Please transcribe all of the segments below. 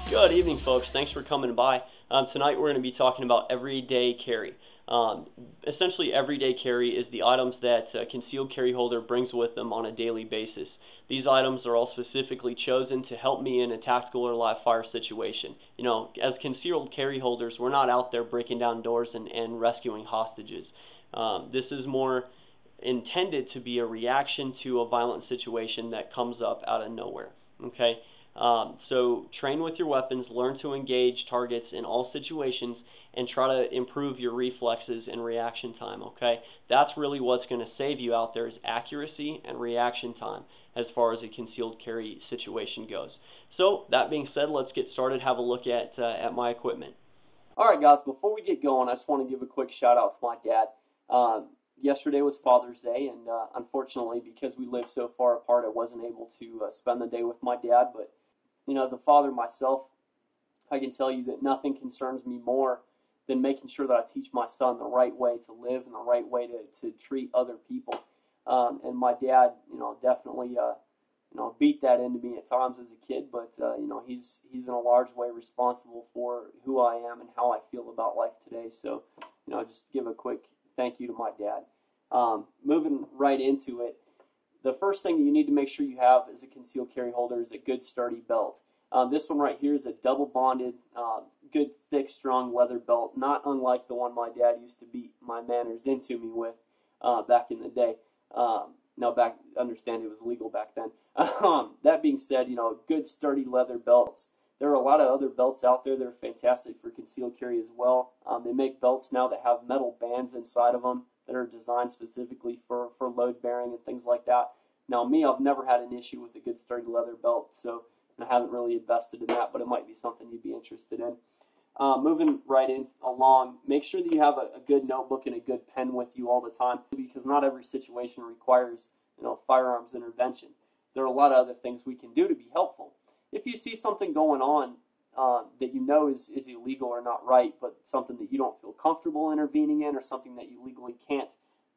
Good evening, folks. Thanks for coming by. Tonight we're going to be talking about everyday carry. Essentially, everyday carry is the items that a concealed carry holder brings with them on a daily basis. These items are all specifically chosen to help me in a tactical or live fire situation. You know, as concealed carry holders, we're not out there breaking down doors and rescuing hostages. This is more intended to be a reaction to a violent situation that comes up out of nowhere. Okay? So train with your weapons, learn to engage targets in all situations, and try to improve your reflexes and reaction time, okay? That's really what's going to save you out there is accuracy and reaction time as far as a concealed carry situation goes. So that being said, let's get started, have a look at my equipment. Alright guys, before we get going, I just want to give a quick shout out to my dad. Yesterday was Father's Day, and unfortunately, because we live so far apart, I wasn't able to spend the day with my dad, but you know, as a father myself, I can tell you that nothing concerns me more than making sure that I teach my son the right way to live and the right way to treat other people. And my dad, you know, definitely, beat that into me at times as a kid, but, he's in a large way responsible for who I am and how I feel about life today. So, just give a quick thank you to my dad. Moving right into it. The first thing that you need to make sure you have as a concealed carry holder is a good sturdy belt. This one right here is a double bonded, good thick strong leather belt, not unlike the one my dad used to beat my manners into me with back in the day. Understand it was legal back then. That being said, good sturdy leather belts. There are a lot of other belts out there that are fantastic for concealed carry as well. They make belts now that have metal bands inside of them that are designed specifically for load bearing and things like that. Now me, I've never had an issue with a good sturdy leather belt, so I haven't really invested in that, but it might be something you'd be interested in. Moving right along, make sure that you have a good notebook and a good pen with you all the time, because not every situation requires firearms intervention. There are a lot of other things we can do to be helpful. If you see something going on that you know is illegal or not right, but something that you don't feel comfortable intervening in or something that you legally can't,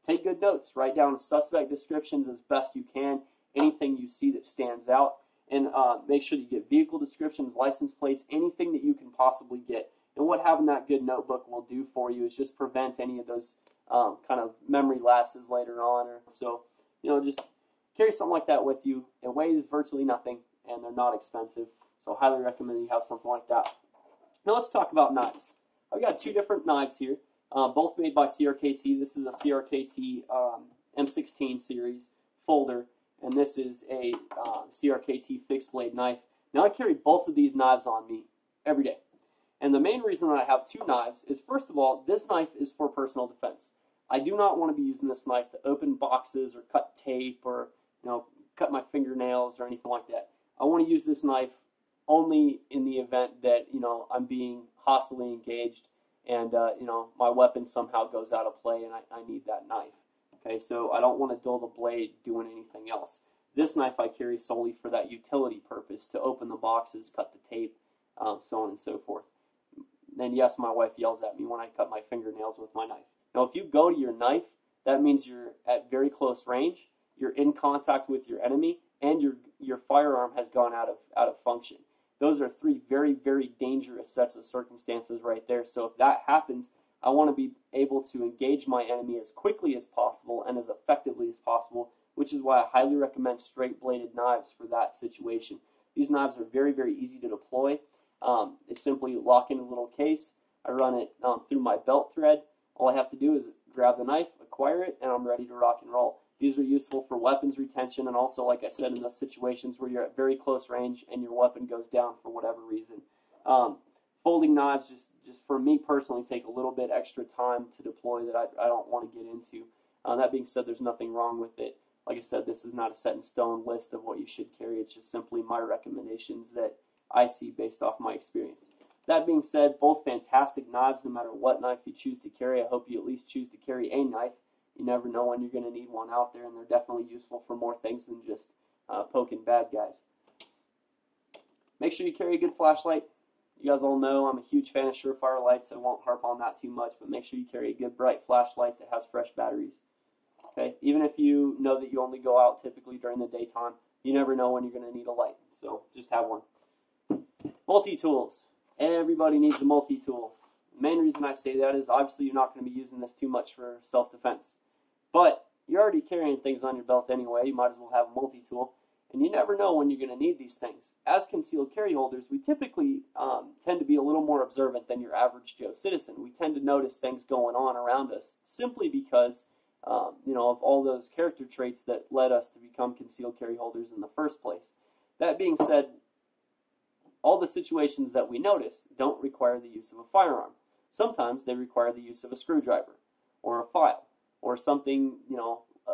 take good notes. Write down suspect descriptions as best you can, anything you see that stands out, and make sure you get vehicle descriptions, license plates, anything that you can possibly get. And what having that good notebook will do for you is just prevent any of those kind of memory lapses later on. So, just carry something like that with you. It weighs virtually nothing, and they're not expensive. So I highly recommend you have something like that. Now let's talk about knives. I've got two different knives here, both made by CRKT. This is a CRKT M16 series folder, and this is a CRKT fixed blade knife. Now I carry both of these knives on me every day. And the main reason that I have two knives is, first of all, this knife is for personal defense. I do not want to be using this knife to open boxes or cut tape or cut my fingernails or anything like that. I want to use this knife only in the event that I'm being hostily engaged and my weapon somehow goes out of play and I need that knife. Okay, so I don't want to dull the blade doing anything else. This knife I carry solely for that utility purpose, to open the boxes, cut the tape, so on and so forth. And yes, my wife yells at me when I cut my fingernails with my knife. Now, if you go to your knife, that means you're at very close range, you're in contact with your enemy, and your firearm has gone out of function. Those are three very, very dangerous sets of circumstances right there. So if that happens, I want to be able to engage my enemy as quickly as possible and as effectively as possible, which is why I highly recommend straight-bladed knives for that situation. These knives are very, very easy to deploy. They simply lock in a little case. I run it through my belt thread. All I have to do is grab the knife, acquire it, and I'm ready to rock and roll. These are useful for weapons retention and also, like I said, in those situations where you're at very close range and your weapon goes down for whatever reason. Folding knives, just for me personally, take a little bit extra time to deploy that I don't want to get into. That being said, there's nothing wrong with it. Like I said, this is not a set-in-stone list of what you should carry. It's just simply my recommendations that I see based off my experience. That being said, both fantastic knives, no matter what knife you choose to carry. I hope you at least choose to carry a knife. You never know when you're going to need one out there, and they're definitely useful for more things than just poking bad guys. Make sure you carry a good flashlight. You guys all know I'm a huge fan of Surefire lights, so I won't harp on that too much, but make sure you carry a good bright flashlight that has fresh batteries. Okay, even if you know that you only go out typically during the daytime, you never know when you're going to need a light, so just have one. Multi-tools. Everybody needs a multi-tool. The main reason I say that is obviously you're not going to be using this too much for self-defense. But you're already carrying things on your belt anyway. You might as well have a multi-tool. And you never know when you're going to need these things. As concealed carry holders, we typically tend to be a little more observant than your average Joe citizen. We tend to notice things going on around us simply because of all those character traits that led us to become concealed carry holders in the first place. That being said, all the situations that we notice don't require the use of a firearm. Sometimes they require the use of a screwdriver or a file or something,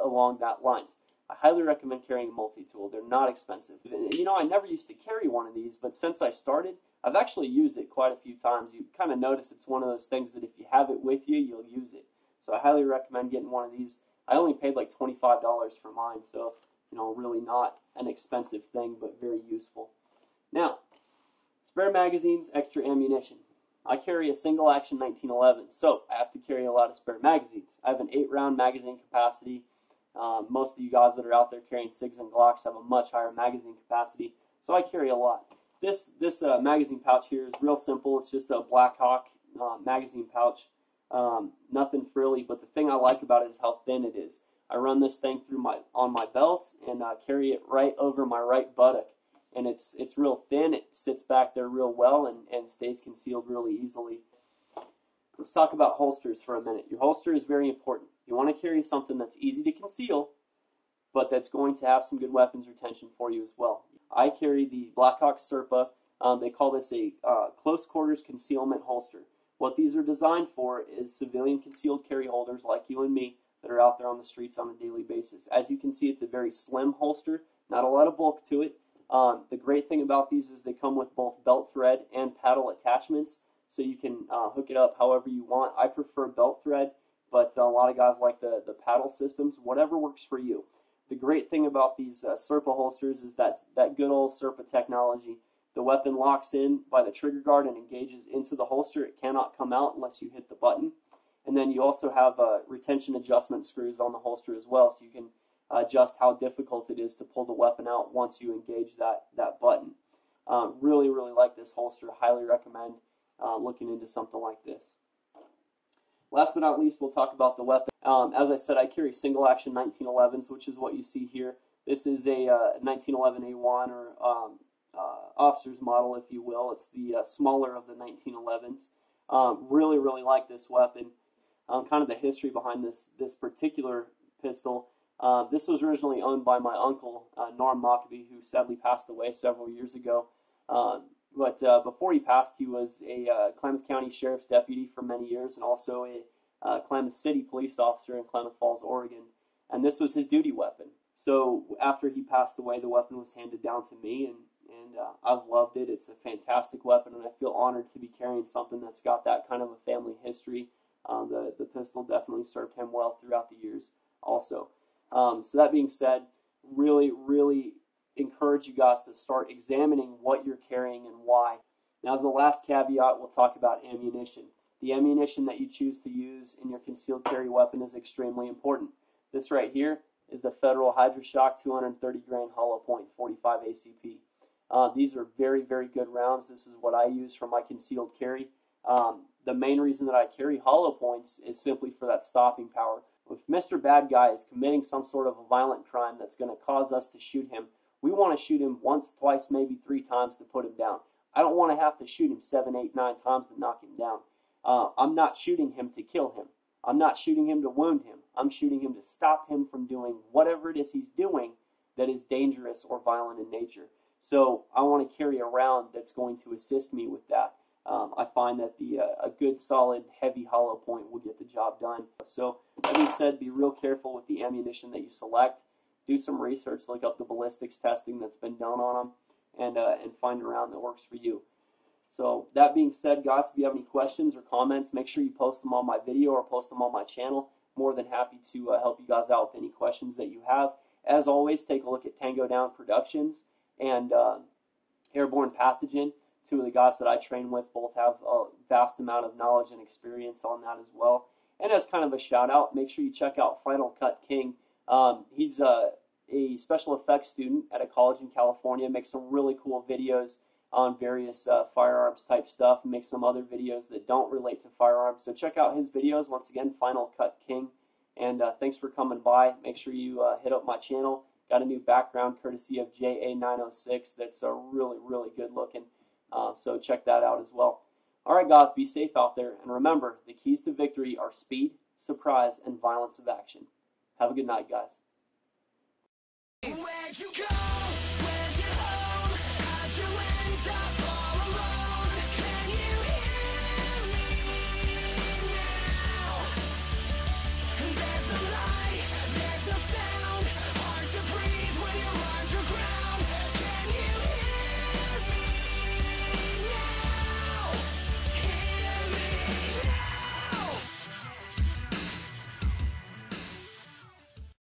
along that lines. I highly recommend carrying a multi-tool. They're not expensive. I never used to carry one of these, but since I started, I've actually used it quite a few times. You kind of notice it's one of those things that if you have it with you, you'll use it. So I highly recommend getting one of these. I only paid like $25 for mine, so, really not an expensive thing, but very useful. Now, spare magazines, extra ammunition. I carry a single action 1911, so I have to carry a lot of spare magazines. I have an 8-round magazine capacity. Most of you guys that are out there carrying SIGs and Glocks have a much higher magazine capacity, so I carry a lot. This magazine pouch here is real simple. It's just a Black Hawk magazine pouch. Nothing frilly, but the thing I like about it is how thin it is. I run this thing on my belt and carry it right over my right buttock, and it's real thin. It sits back there real well and stays concealed really easily. Let's talk about holsters for a minute. Your holster is very important. You want to carry something that's easy to conceal, but that's going to have some good weapons retention for you as well. I carry the Blackhawk Serpa. They call this a close quarters concealment holster. What these are designed for is civilian concealed carry holders like you and me that are out there on the streets on a daily basis. As you can see, it's a very slim holster, not a lot of bulk to it. The great thing about these is they come with both belt thread and paddle attachments, so you can hook it up however you want. I prefer belt thread, but a lot of guys like the paddle systems, whatever works for you. The great thing about these Serpa holsters is that good old Serpa technology. The weapon locks in by the trigger guard and engages into the holster. It cannot come out unless you hit the button. And then you also have retention adjustment screws on the holster as well, so you can adjust how difficult it is to pull the weapon out once you engage that button. Really, really like this holster. Highly recommend looking into something like this. Last but not least, we'll talk about the weapon. As I said, I carry single action 1911s, which is what you see here. This is a 1911A1 or officer's model, if you will. It's the smaller of the 1911s. Really, really like this weapon. Kind of the history behind this particular pistol. This was originally owned by my uncle, Norm Mockabee, who sadly passed away several years ago. But before he passed, he was a Klamath County Sheriff's deputy for many years and also a Klamath City police officer in Klamath Falls, Oregon. And this was his duty weapon. So after he passed away, the weapon was handed down to me, and I've loved it. It's a fantastic weapon, and I feel honored to be carrying something that's got that kind of a family history. The pistol definitely served him well throughout the years also. So that being said, really, really encourage you guys to start examining what you're carrying and why. Now, as the last caveat, we'll talk about ammunition. The ammunition that you choose to use in your concealed carry weapon is extremely important. This right here is the Federal HydroShock 230 grain hollow point 45 ACP. These are very, very good rounds. This is what I use for my concealed carry. The main reason that I carry hollow points is simply for that stopping power. If Mr. Bad Guy is committing some sort of a violent crime that's going to cause us to shoot him, we want to shoot him once, twice, maybe 3 times to put him down. I don't want to have to shoot him 7, 8, 9 times to knock him down. I'm not shooting him to kill him. I'm not shooting him to wound him. I'm shooting him to stop him from doing whatever it is he's doing that is dangerous or violent in nature. So I want to carry a round that's going to assist me with that. I find that a good, solid, heavy hollow point will get the job done. So that being said, be real careful with the ammunition that you select. Do some research, look up the ballistics testing that's been done on them, and find a round that works for you. So that being said, guys, if you have any questions or comments, make sure you post them on my video or post them on my channel. More than happy to help you guys out with any questions that you have. As always, take a look at Tango Down Productions and Airborne Pathogen. 2 of the guys that I train with both have a vast amount of knowledge and experience on that as well. And as kind of a shout out, make sure you check out Final Cut King. He's a special effects student at a college in California, makes some really cool videos. on various firearms type stuff and make some other videos that don't relate to firearms. So check out his videos. Once again, Final Cut King. And thanks for coming by. Make sure you hit up my channel. Got a new background courtesy of JA906 that's really, really good looking. So check that out as well. All right, guys, be safe out there. And remember, the keys to victory are speed, surprise, and violence of action. Have a good night, guys. Where'd you go?